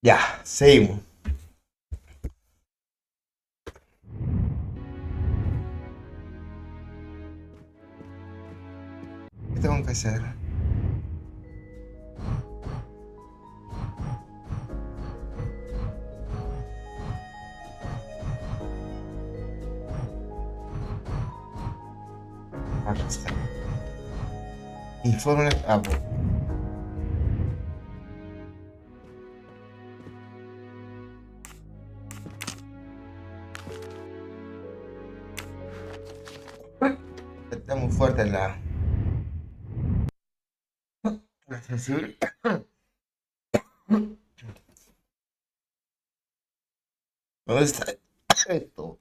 Ya, seguimos. ¿Qué tengo que hacer? Acá está. Informe. Ah, está muy fuerte la sensibilidad. ¿Dónde está esto?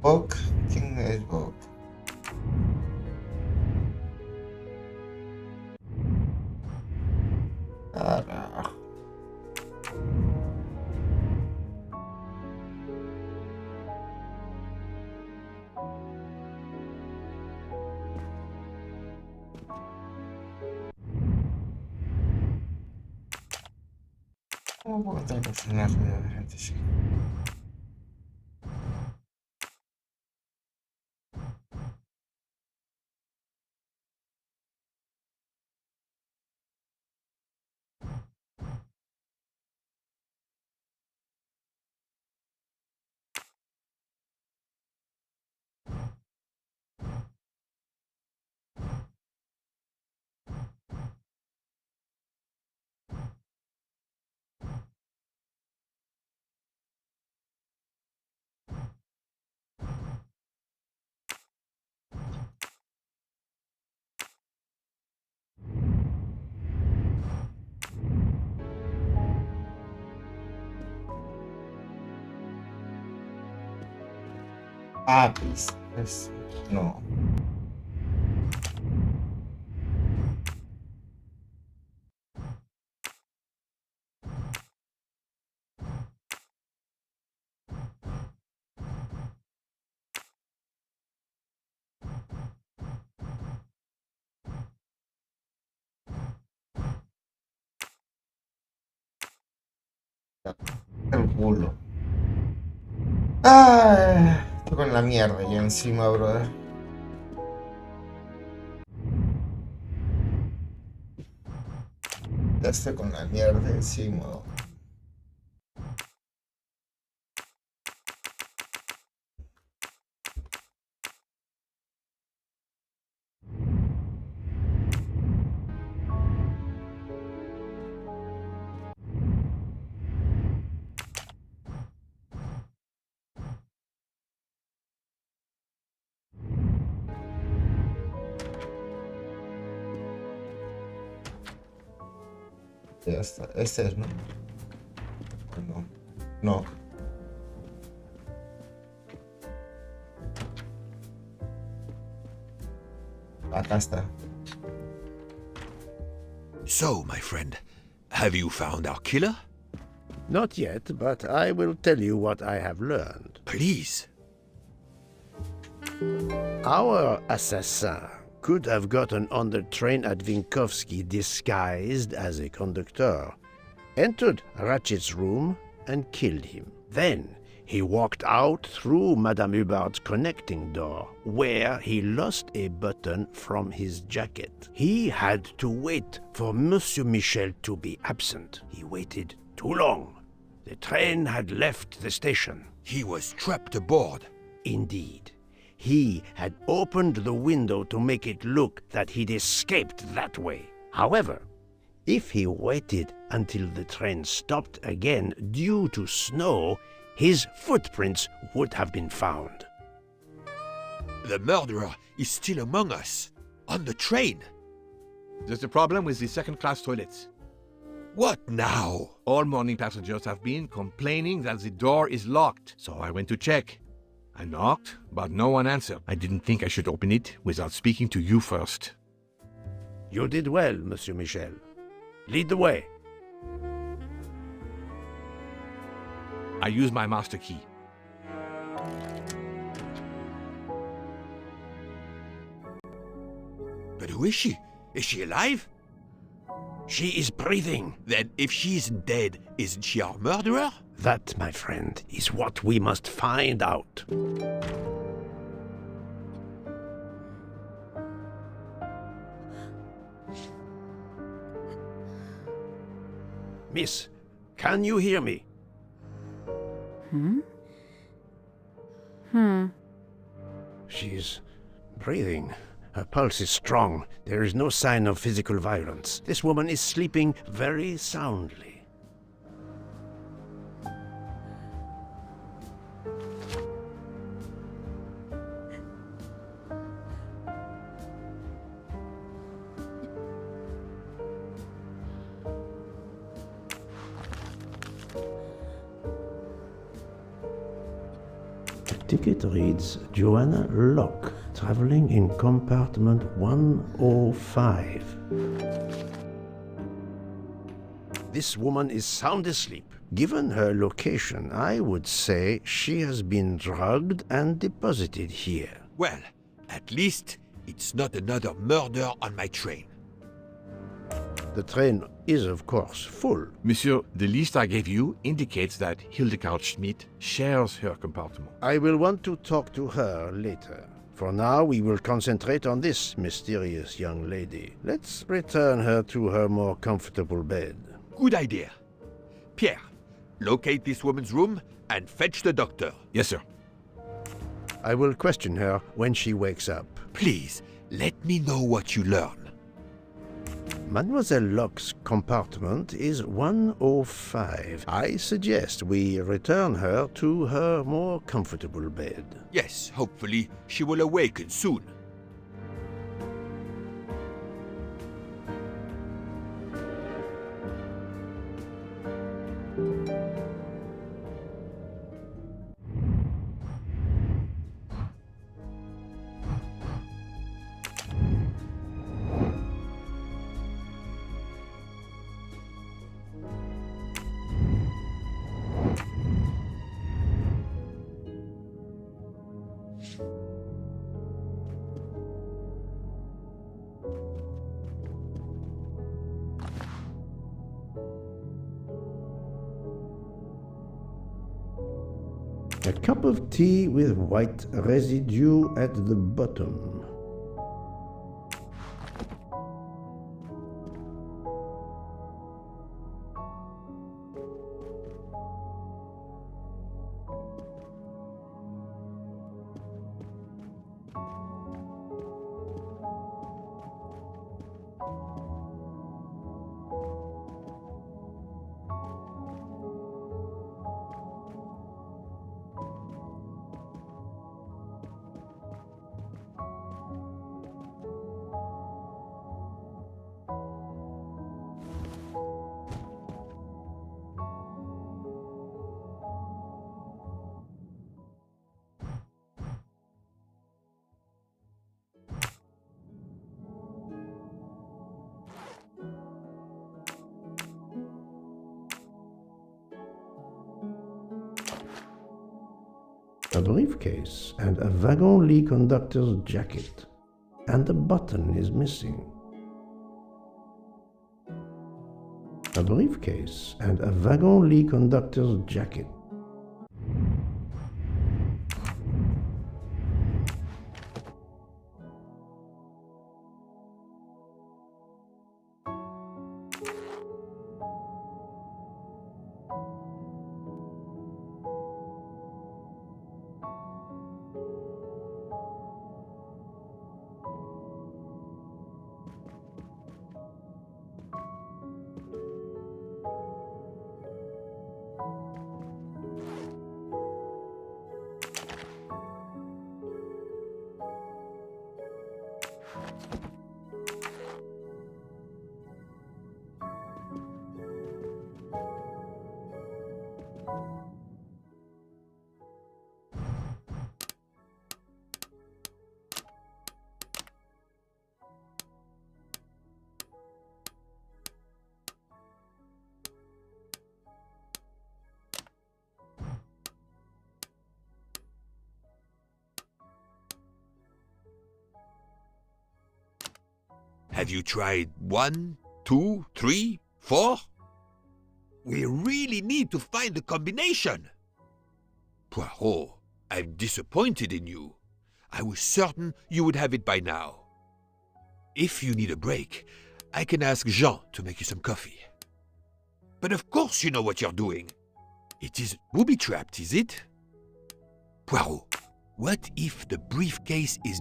¿Bok? ¿Quién es Bok? Carajo. ¿Cómo puedo estar el personaje de la gente? Sí. Apis. No. El culo. Ay, estoy con la mierda ya encima, brother. Ya estoy con la mierda encima. Ya está. Este es, ¿no? No. No. Acá está. So, my friend, have you found our killer? Not yet, but I will tell you what I have learned. Please. Our assassin could have gotten on the train at Vinkovsky disguised as a conductor, entered Ratchet's room and killed him. Then he walked out through Madame Hubbard's connecting door, where he lost a button from his jacket. He had to wait for Monsieur Michel to be absent. He waited too long. The train had left the station. He was trapped aboard. Indeed. He had opened the window to make it look that he'd escaped that way. However, If he waited until the train stopped again due to snow, his footprints would have been found. The murderer is still among us, on the train. There's a problem with the second-class toilets. What now? All morning passengers have been complaining that the door is locked, so I went to check. I knocked, but no one answered. I didn't think I should open it without speaking to you first. You did well, Monsieur Michel. Lead the way. I use my master key. But who is she? Is she alive? She is breathing. Then if she isn't dead, isn't she our murderer? That, my friend, is what we must find out. Miss, can you hear me? She's breathing. Her pulse is strong. There is no sign of physical violence. This woman is sleeping very soundly. The ticket reads Joanna Locke, traveling in compartment 105. This woman is sound asleep. Given her location, I would say she has been drugged and deposited here. Well, at least it's not another murder on my train. The train is, of course, full. Monsieur, the list I gave you indicates that Hildegard Schmidt shares her compartment. I will want to talk to her later. For now, we will concentrate on this mysterious young lady. Let's return her to her more comfortable bed. Good idea. Pierre, locate this woman's room and fetch the doctor. Yes, sir. I will question her when she wakes up. Please, let me know what you learn. Mademoiselle Locke's compartment is 105. I suggest we return her to her more comfortable bed. Yes, hopefully she will awaken soon. A cup of tea with white residue at the bottom. A briefcase and a wagon-lit conductor's jacket. And a button is missing. A briefcase and a wagon-lit conductor's jacket. Have you tried 1, 2, 3, 4? We really need to find the combination. Poirot, I'm disappointed in you. I was certain you would have it by now. If you need a break, I can ask Jean to make you some coffee. But of course you know what you're doing. It is booby-trapped, is it? Poirot, what if the briefcase is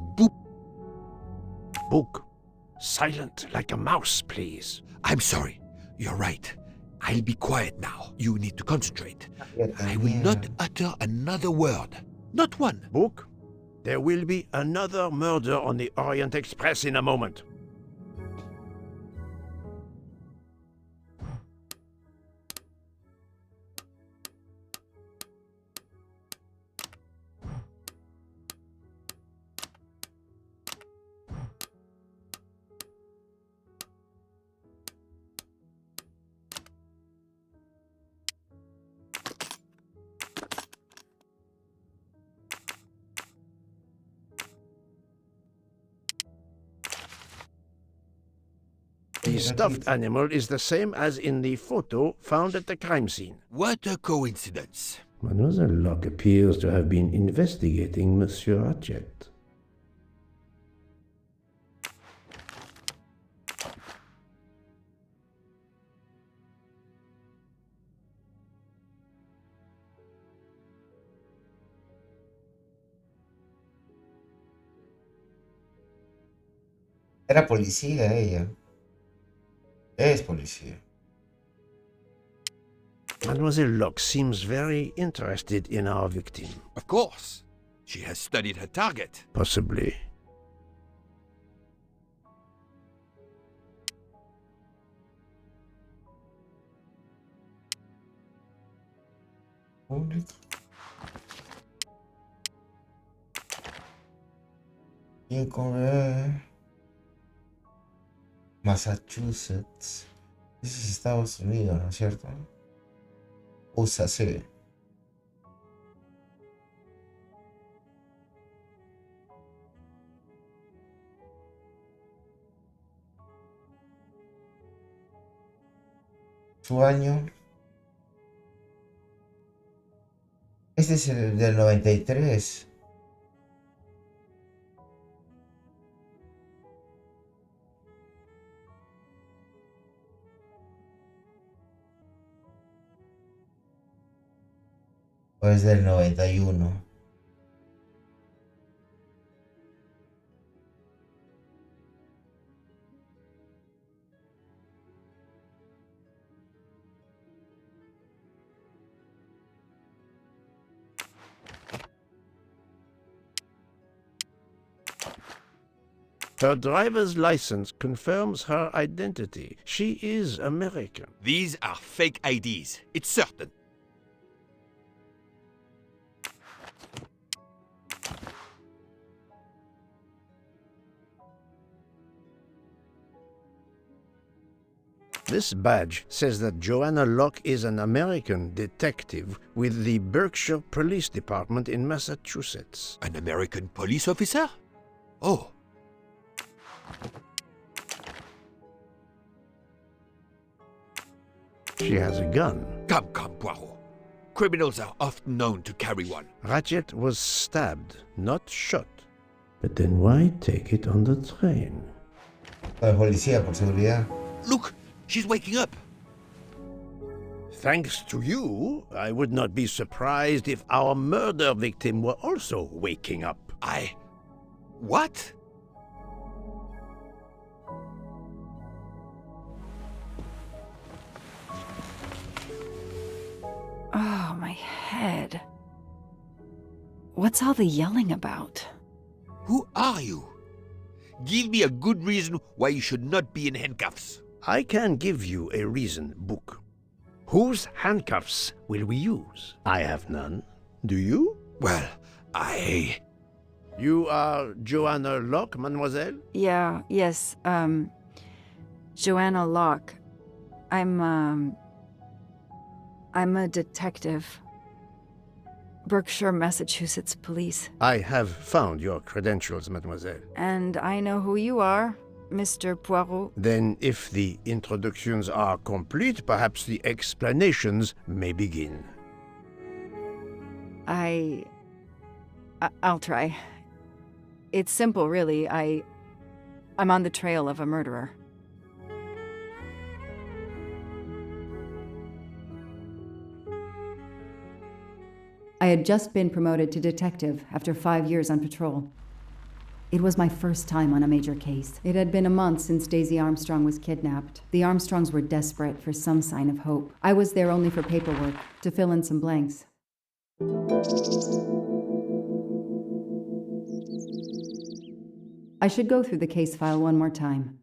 Book. Silent like a mouse, please. I'm sorry. You're right. I'll be quiet now. You need to concentrate. I will not utter another word. Not one. Book. There will be another murder on the Orient Express in a moment. The stuffed animal is the same as in the photo found at the crime scene. What a coincidence. Mademoiselle Locke appears to have been investigating Monsieur Ratchet. Era policía ella. Es policía. Mademoiselle Locke seems very interested in our victim. Of course. She has studied her target. Possibly. Público. ¿Quién come? Massachusetts. Ese es Estados Unidos, ¿no es cierto? USA, sí. Su año. Este es el del 93. O es del 91. Her driver's license confirms her identity. She is American. These are fake IDs. It's certain. This badge says that Joanna Locke is an American detective with the Berkshire Police Department in Massachusetts. An American police officer? Oh. She has a gun. Come, Poirot. Criminals are often known to carry one. Ratchet was stabbed, not shot. But then why take it on the train? La policía, por seguridad. Look, she's waking up. Thanks to you, I would not be surprised if our murder victim were also waking up. What? Oh, my head. What's all the yelling about? Who are you? Give me a good reason why you should not be in handcuffs. I can give you a reason, Book. Whose handcuffs will we use? I have none. Do you? Well, You are Joanna Locke, mademoiselle? Yes, Joanna Locke. I'm a detective. Berkshire, Massachusetts Police. I have found your credentials, mademoiselle. And I know who you are. Mr. Poirot. Then, if the introductions are complete, perhaps the explanations may begin. I'll try. It's simple, really. I'm on the trail of a murderer. I had just been promoted to detective after 5 years on patrol. It was my first time on a major case. It had been a month since Daisy Armstrong was kidnapped. The Armstrongs were desperate for some sign of hope. I was there only for paperwork, to fill in some blanks. I should go through the case file one more time.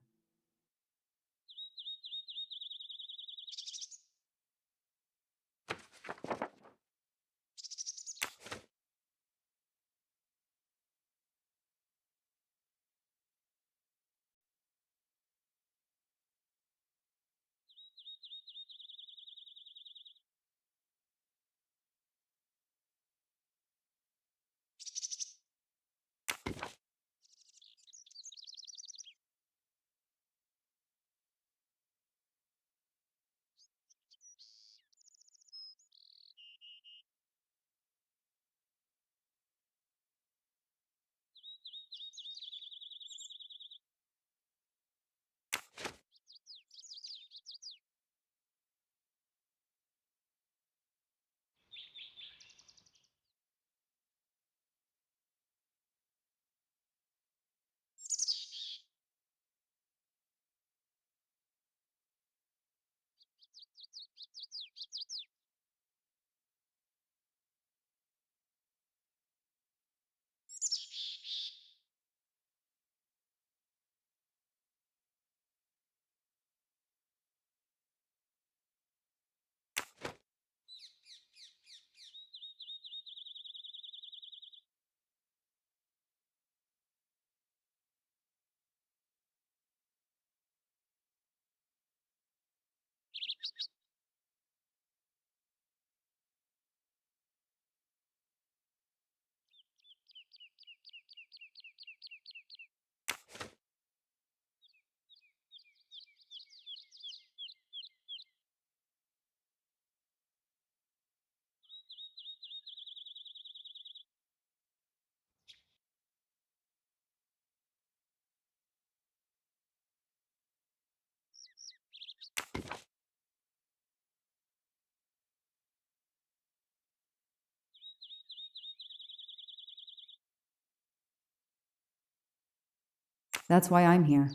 That's why I'm here.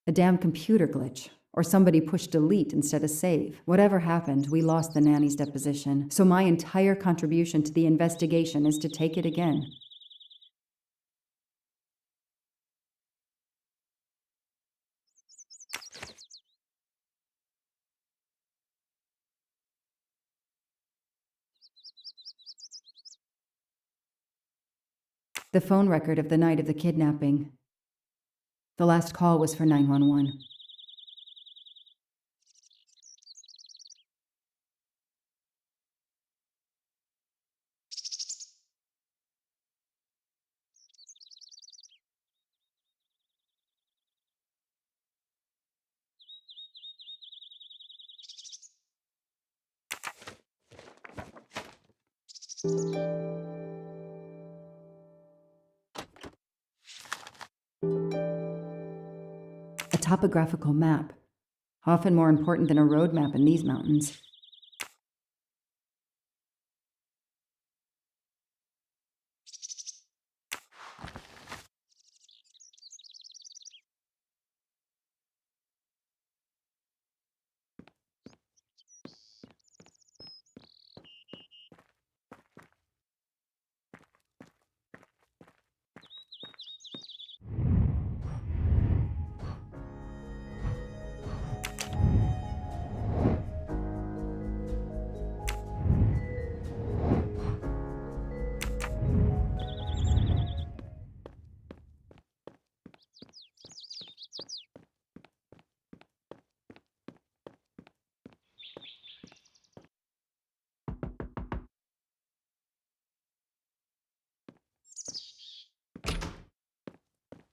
A damn computer glitch. Or somebody pushed delete instead of save. Whatever happened, we lost the nanny's deposition, so my entire contribution to the investigation is to take it again. The phone record of the night of the kidnapping. The last call was for 911. A topographical map, often more important than a road map in these mountains.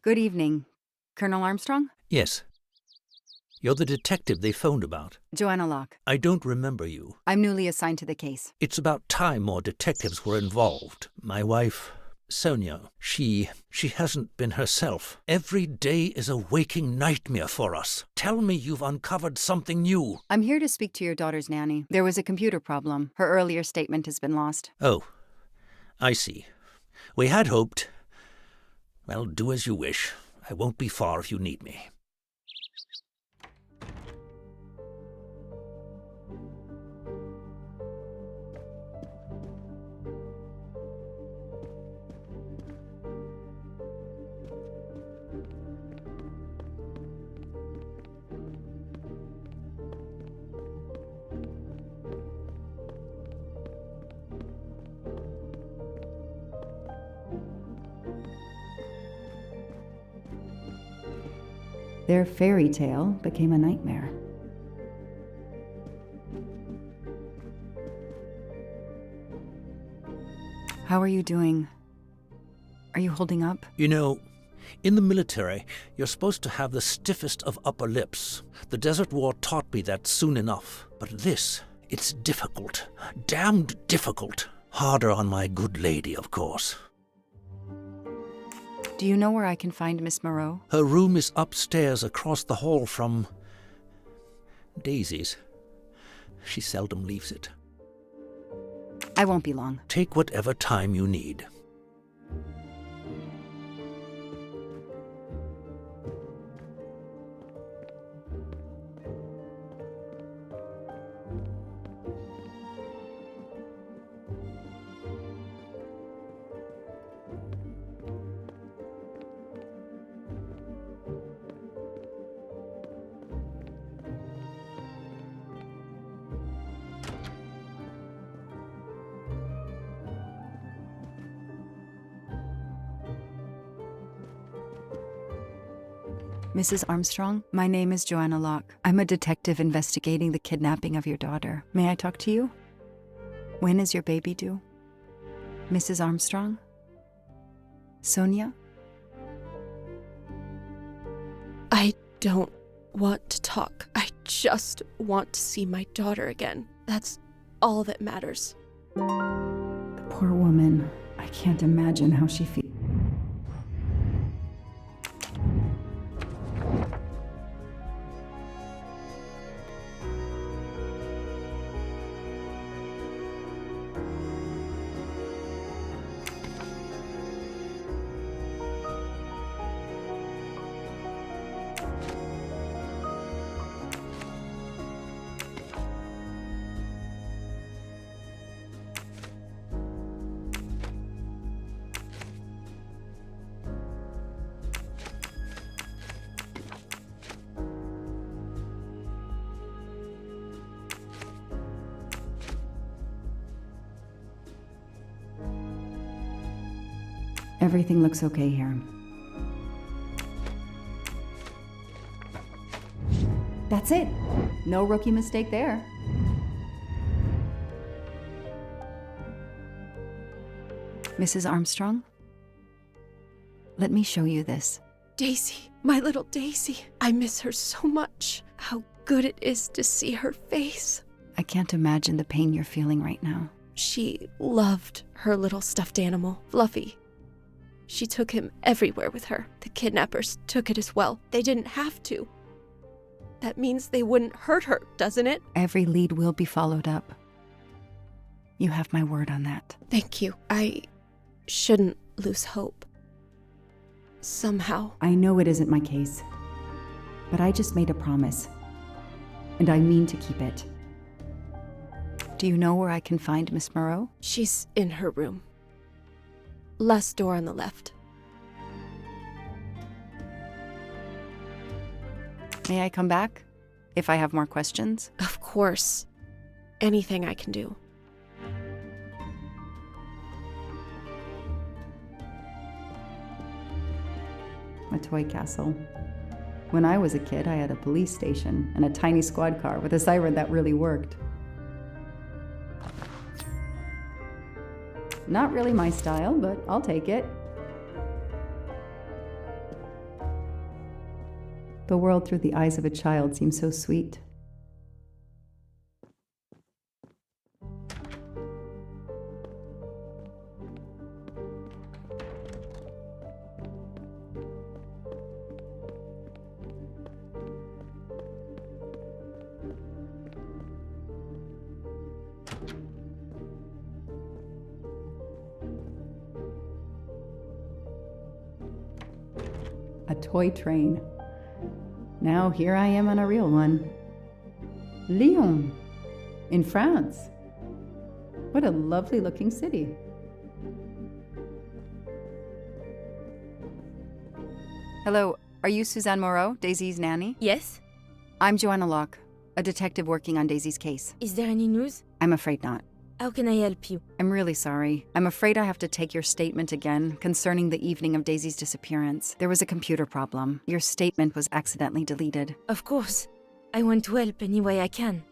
Good evening. Colonel Armstrong? Yes. You're the detective they phoned about. Joanna Locke. I don't remember you. I'm newly assigned to the case. It's about time more detectives were involved. My wife, Sonia, she hasn't been herself. Every day is a waking nightmare for us. Tell me you've uncovered something new. I'm here to speak to your daughter's nanny. There was a computer problem. Her earlier statement has been lost. Oh, I see. We had hoped. Well, do as you wish. I won't be far if you need me. Their fairy tale became a nightmare. How are you doing? Are you holding up? You know, in the military, you're supposed to have the stiffest of upper lips. The Desert War taught me that soon enough. But this, it's difficult. Damned difficult. Harder on my good lady, of course. Do you know where I can find Miss Moreau? Her room is upstairs across the hall from Daisy's. She seldom leaves it. I won't be long. Take whatever time you need. Mrs. Armstrong, my name is Joanna Locke. I'm a detective investigating the kidnapping of your daughter. May I talk to you? When is your baby due? Mrs. Armstrong? Sonia? I don't want to talk. I just want to see my daughter again. That's all that matters. The poor woman. I can't imagine how she feels. Everything looks okay here. That's it. No rookie mistake there. Mrs. Armstrong? Let me show you this. Daisy, my little Daisy. I miss her so much. How good it is to see her face. I can't imagine the pain you're feeling right now. She loved her little stuffed animal, Fluffy. She took him everywhere with her. The kidnappers took it as well. They didn't have to. That means they wouldn't hurt her, doesn't it? Every lead will be followed up. You have my word on that. Thank you. I shouldn't lose hope. Somehow. I know it isn't my case, but I just made a promise, and I mean to keep it. Do you know where I can find Miss Moreau? She's in her room. Last door on the left. May I come back? If I have more questions? Of course. Anything I can do. A toy castle. When I was a kid, I had a police station and a tiny squad car with a siren that really worked. Not really my style, but I'll take it. The world through the eyes of a child seems so sweet. A toy train. Now here I am on a real one. Lyon, in France. What a lovely looking city. Hello, are you Suzanne Moreau, Daisy's nanny? Yes? I'm Joanna Locke, a detective working on Daisy's case. Is there any news? I'm afraid not. How can I help you? I'm really sorry. I'm afraid I have to take your statement again concerning the evening of Daisy's disappearance. There was a computer problem. Your statement was accidentally deleted. Of course. I want to help any way I can.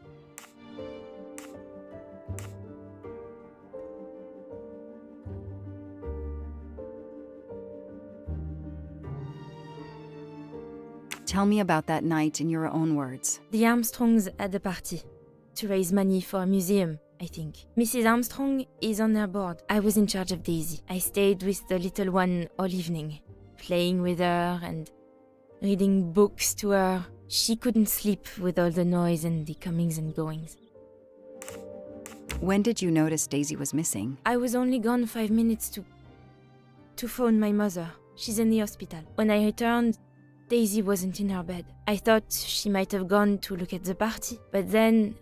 Tell me about that night in your own words. The Armstrongs had a party to raise money for a museum, I think. Mrs. Armstrong is on her board. I was in charge of Daisy. I stayed with the little one all evening, playing with her and reading books to her. She couldn't sleep with all the noise and the comings and goings. When did you notice Daisy was missing? I was only gone 5 minutes to phone my mother. She's in the hospital. When I returned, Daisy wasn't in her bed. I thought she might have gone to look at the party, but then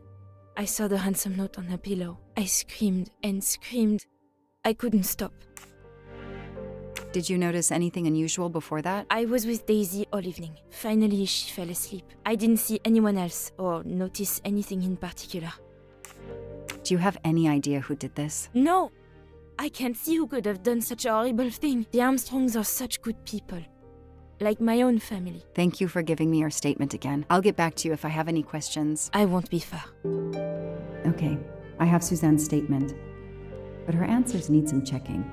I saw the ransom note on her pillow. I screamed and screamed. I couldn't stop. Did you notice anything unusual before that? I was with Daisy all evening. Finally, she fell asleep. I didn't see anyone else or notice anything in particular. Do you have any idea who did this? No! I can't see who could have done such a horrible thing. The Armstrongs are such good people. Like my own family. Thank you for giving me your statement again. I'll get back to you if I have any questions. I won't be far. Okay, I have Suzanne's statement, but her answers need some checking.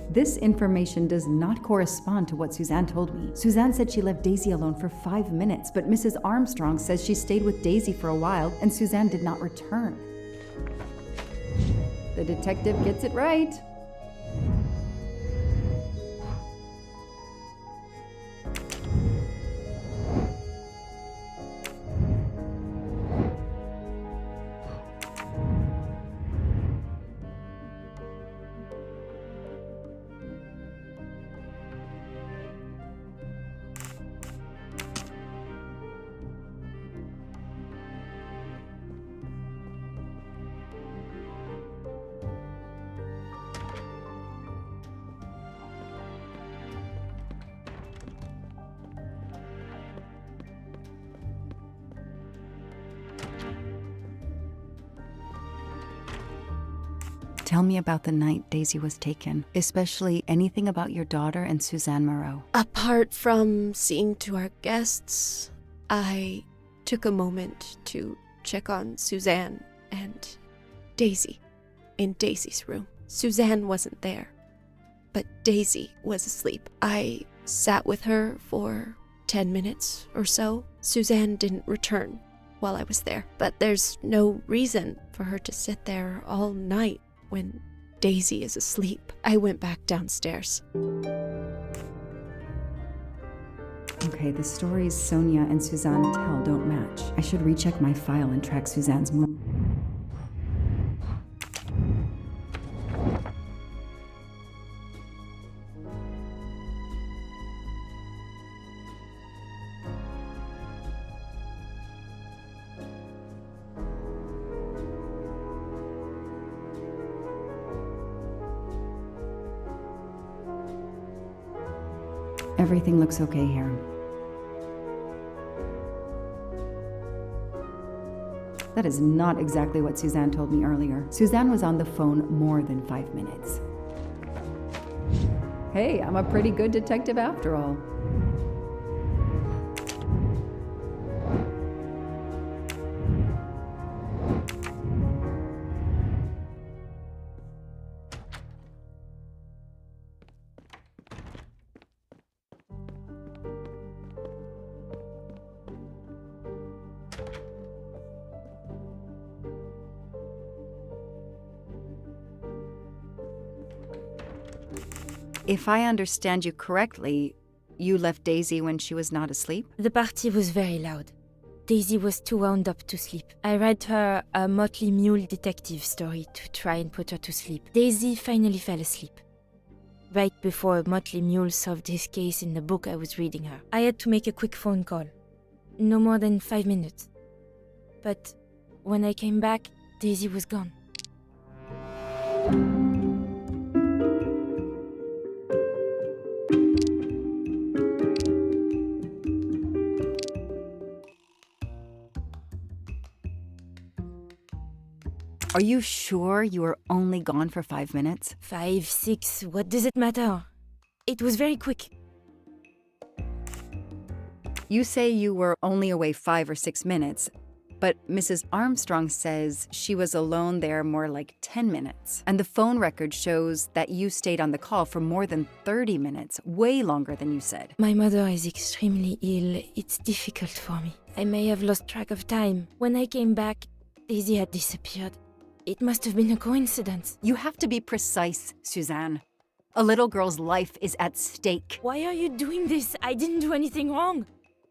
This information does not correspond to what Suzanne told me. Suzanne said she left Daisy alone for 5 minutes, but Mrs. Armstrong says she stayed with Daisy for a while and Suzanne did not return. The detective gets it right. Tell me about the night Daisy was taken, especially anything about your daughter and Suzanne Moreau. Apart from seeing to our guests, I took a moment to check on Suzanne and Daisy in Daisy's room. Suzanne wasn't there, but Daisy was asleep. I sat with her for 10 minutes or so. Suzanne didn't return while I was there, but there's no reason for her to sit there all night when Daisy is asleep. I went back downstairs. Okay, the stories Sonia and Suzanne tell don't match. I should recheck my file and track Suzanne's move. Tell me Everything looks okay here. That is not exactly what Suzanne told me earlier. Suzanne was on the phone more than 5 minutes. Hey, I'm a pretty good detective after all. If I understand you correctly, you left Daisy when she was not asleep? The party was very loud. Daisy was too wound up to sleep. I read her a Motley Mule detective story to try and put her to sleep. Daisy finally fell asleep. Right before Motley Mule solved his case in the book I was reading her. I had to make a quick phone call. No more than 5 minutes. But when I came back, Daisy was gone. Are you sure you were only gone for 5 minutes? 5, 6, what does it matter? It was very quick. You say you were only away 5 or 6 minutes, but Mrs. Armstrong says she was alone there more like 10 minutes. And the phone record shows that you stayed on the call for more than 30 minutes, way longer than you said. My mother is extremely ill. It's difficult for me. I may have lost track of time. When I came back, Daisy had disappeared. It must have been a coincidence. You have to be precise, Suzanne. A little girl's life is at stake. Why are you doing this? I didn't do anything wrong.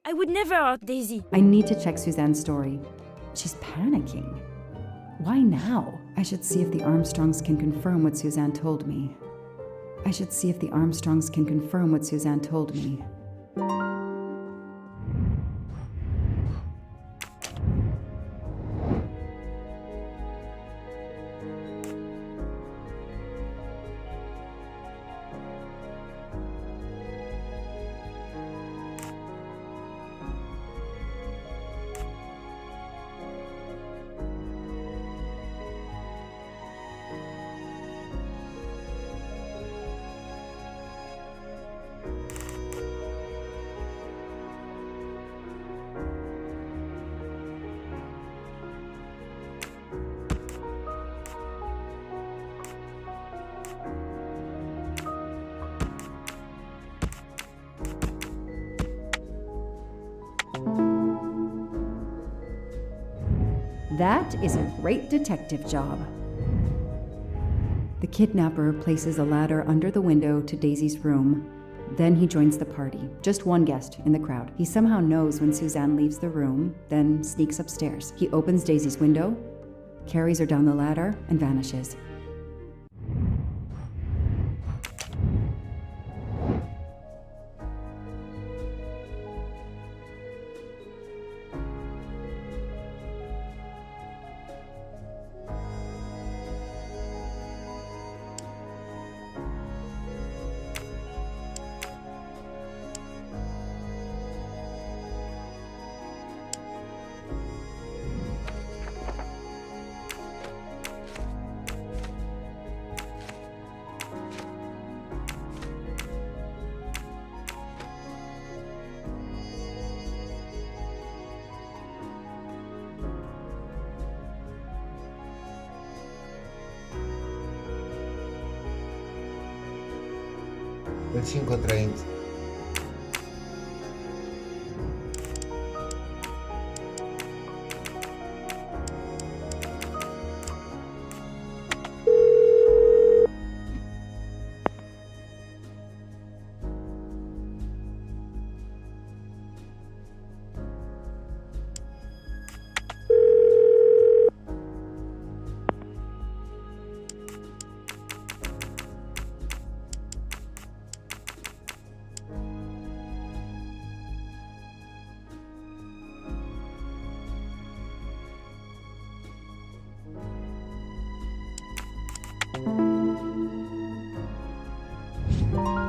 I would never hurt Daisy. I need to check Suzanne's story. She's panicking. Why now? I should see if the Armstrongs can confirm what Suzanne told me. That is a great detective job. The kidnapper places a ladder under the window to Daisy's room. Then he joins the party, just one guest in the crowd. He somehow knows when Suzanne leaves the room, then sneaks upstairs. He opens Daisy's window, carries her down the ladder, and vanishes. El 5:30.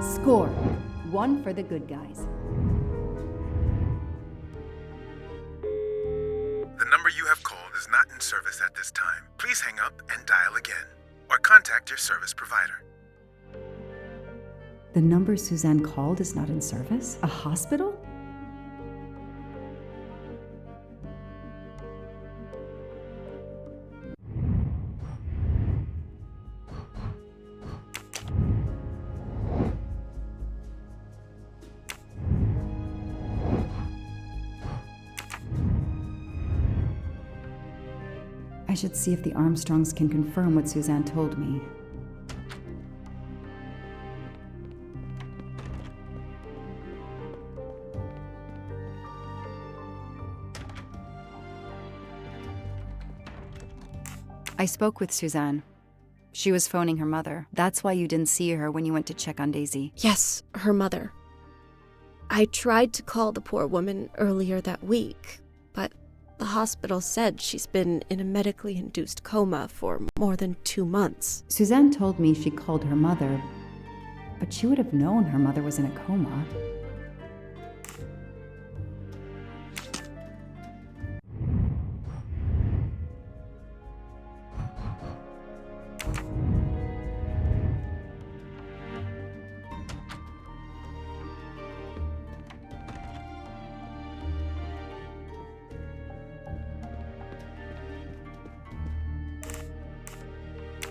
Score one for the good guys. The number you have called is not in service at this time. Please hang up and dial again, or contact your service provider. The number Suzanne called is not in service? A hospital? I should see if the Armstrongs can confirm what Suzanne told me. I spoke with Suzanne. She was phoning her mother. That's why you didn't see her when you went to check on Daisy. Yes, her mother. I tried to call the poor woman earlier that week, but the hospital said she's been in a medically induced coma for more than 2 months. Suzanne told me she called her mother, but she would have known her mother was in a coma.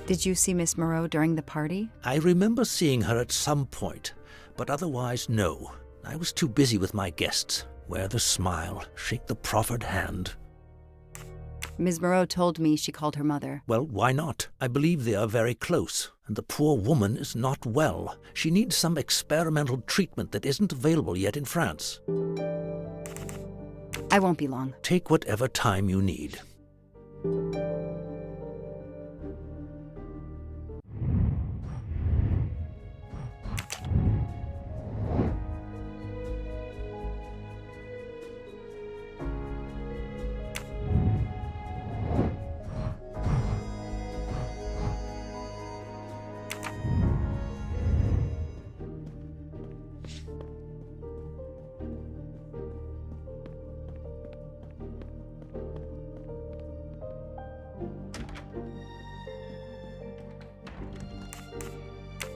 Did you see Miss Moreau during the party? I remember seeing her at some point, but otherwise, no. I was too busy with my guests. Wear the smile, shake the proffered hand. Ms. Moreau told me she called her mother. Well, why not? I believe they are very close, and the poor woman is not well. She needs some experimental treatment that isn't available yet in France. I won't be long. Take whatever time you need.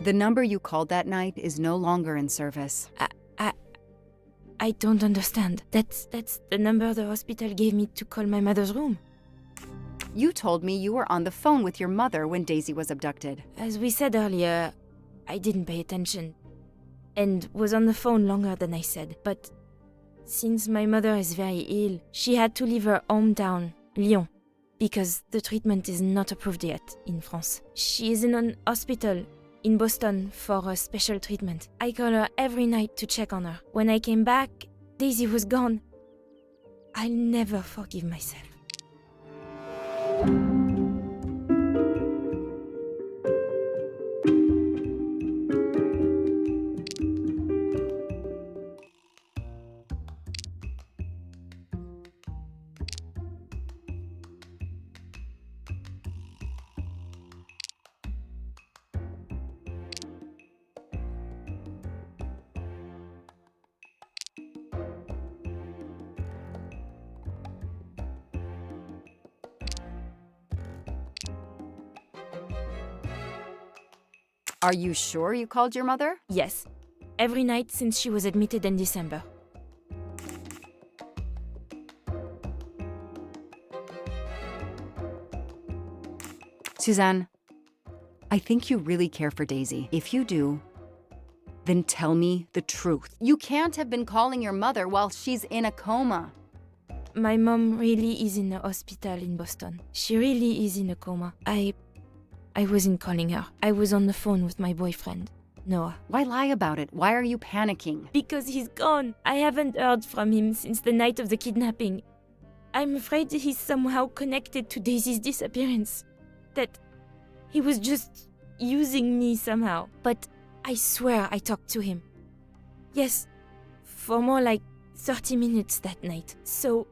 The number you called that night is no longer in service. I don't understand. That's the number the hospital gave me to call my mother's room. You told me you were on the phone with your mother when Daisy was abducted. As we said earlier, I didn't pay attention and was on the phone longer than I said. But since my mother is very ill, she had to leave her hometown, Lyon, because the treatment is not approved yet in France. She is in an hospital in Boston for a special treatment. I call her every night to check on her. When I came back, Daisy was gone. I'll never forgive myself. Are you sure you called your mother? Yes, every night since she was admitted in December. Suzanne, I think you really care for Daisy. If you do, then tell me the truth. You can't have been calling your mother while she's in a coma. My mom really is in a hospital in Boston. She really is in a coma. I wasn't calling her. I was on the phone with my boyfriend, Noah. Why lie about it? Why are you panicking? Because he's gone. I haven't heard from him since the night of the kidnapping. I'm afraid he's somehow connected to Daisy's disappearance. That he was just using me somehow. But I swear I talked to him. Yes, for more like 30 minutes that night. So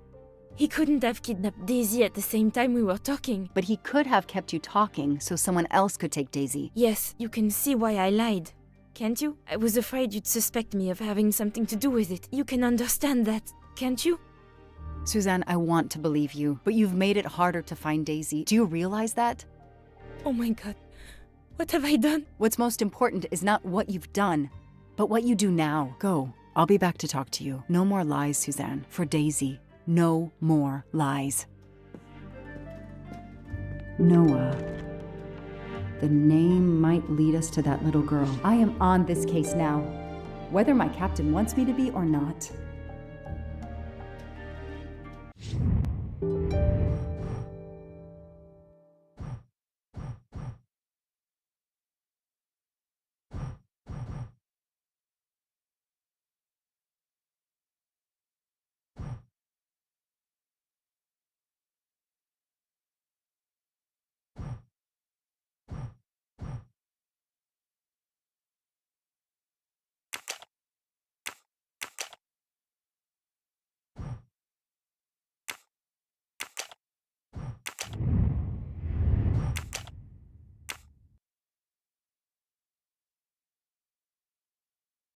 he couldn't have kidnapped Daisy at the same time we were talking. But he could have kept you talking so someone else could take Daisy. Yes, you can see why I lied. can't you? I was afraid you'd suspect me of having something to do with it. You can understand that, can't you? Suzanne, I want to believe you, but you've made it harder to find Daisy. Do you realize that? Oh my god. What have I done? What's most important is not what you've done, but what you do now. Go. I'll be back to talk to you. No more lies, Suzanne. For Daisy. No more lies. Noah. The name might lead us to that little girl. I am on this case now, whether my captain wants me to be or not.